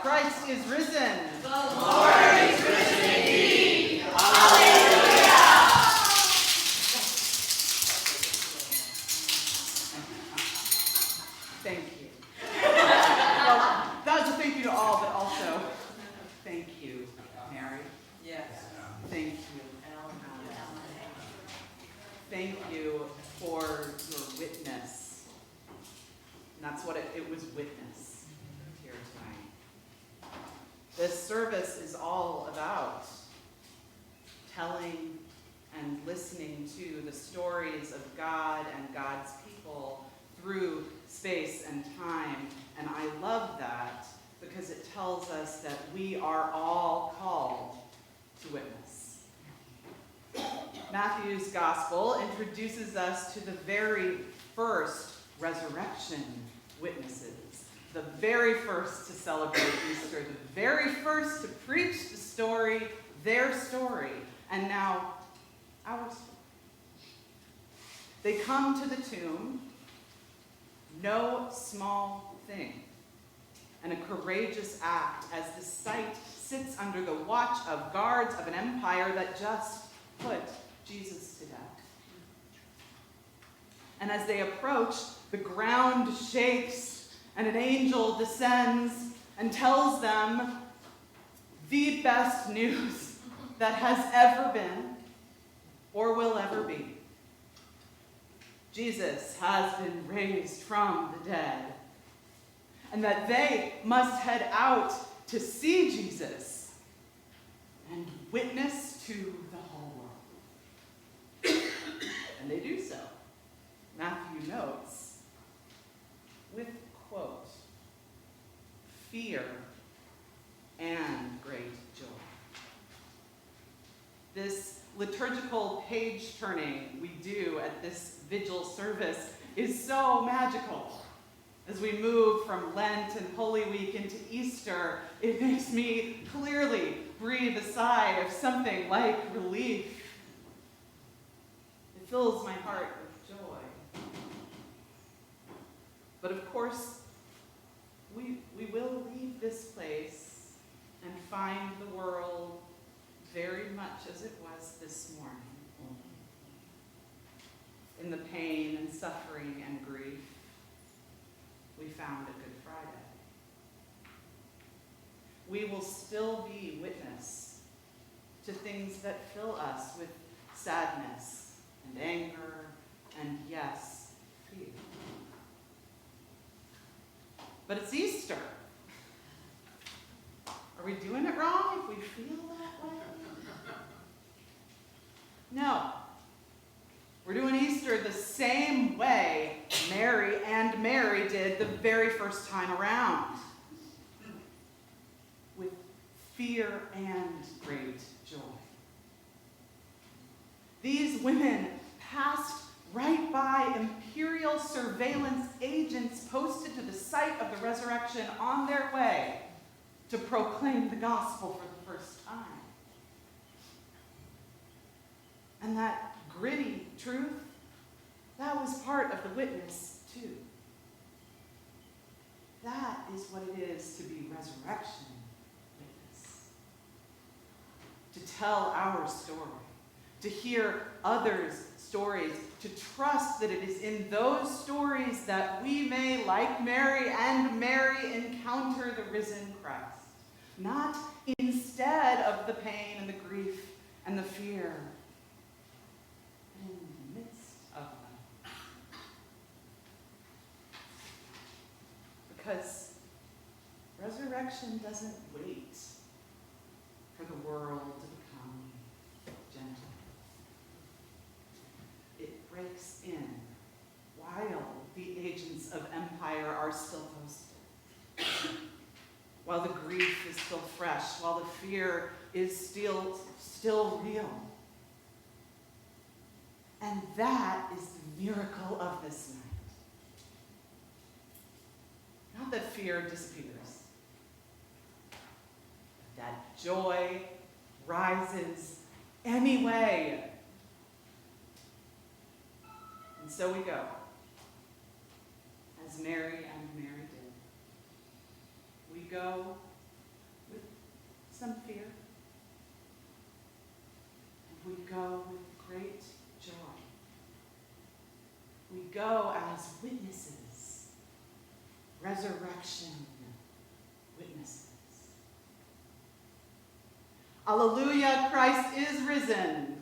Christ is risen. The Lord is risen indeed. Hallelujah. Thank you. Well, that was a thank you to all, but also thank you, Mary. Yes. Thank you. Thank you for your witness. And that's what it was, witness, here tonight. This service is all about telling and listening to the stories of God and God's people through space and time. And I love that because it tells us that we are all called to witness. Matthew's gospel introduces us to the very first resurrection witnesses, the very first to celebrate Easter, the very first to preach the story, their story, and now our story. They come to the tomb, no small thing, and a courageous act as the site sits under the watch of guards of an empire that just put Jesus to death. And as they approach, the ground shakes, and an angel descends and tells them the best news that has ever been or will ever be. Jesus has been raised from the dead, and that they must head out to see Jesus and witness to the whole world. And they do so. Matthew notes, with, quote, fear and great joy. This liturgical page-turning we do at this Vigil service is so magical. As we move from Lent and Holy Week into Easter, it makes me clearly breathe a sigh of something like relief. It fills my heart with joy. But of course, we will leave this place and find the world very much as it was this morning, in the pain and suffering and grief we found at Good Friday. We will still be witness to things that fill us with sadness and anger and, yes, fear. But it's Easter. Are we doing it wrong if we feel that way? No. We're doing Easter the same way Mary did the very first time around. With fear and great joy. These women passed right by imperial surveillance agents posted to the site of the resurrection on their way to proclaim the gospel for the first time. And that gritty truth, that was part of the witness too. That is what it is to be resurrection witness. To tell our story, to hear others' stories, to trust that it is in those stories that we may, like Mary and Mary, encounter the risen Christ. Not instead of the pain and the grief and the fear, but in the midst of them. Because resurrection doesn't wait for the world to become gentle. It breaks in while the agents of empire are still posted. While the grief is still fresh, while the fear is still real. And that is the miracle of this night. Not that fear disappears, but that joy rises anyway. And so we go, as Mary and Mary did. We go some fear. And we go with great joy. We go as witnesses, resurrection witnesses. Alleluia, Christ is risen.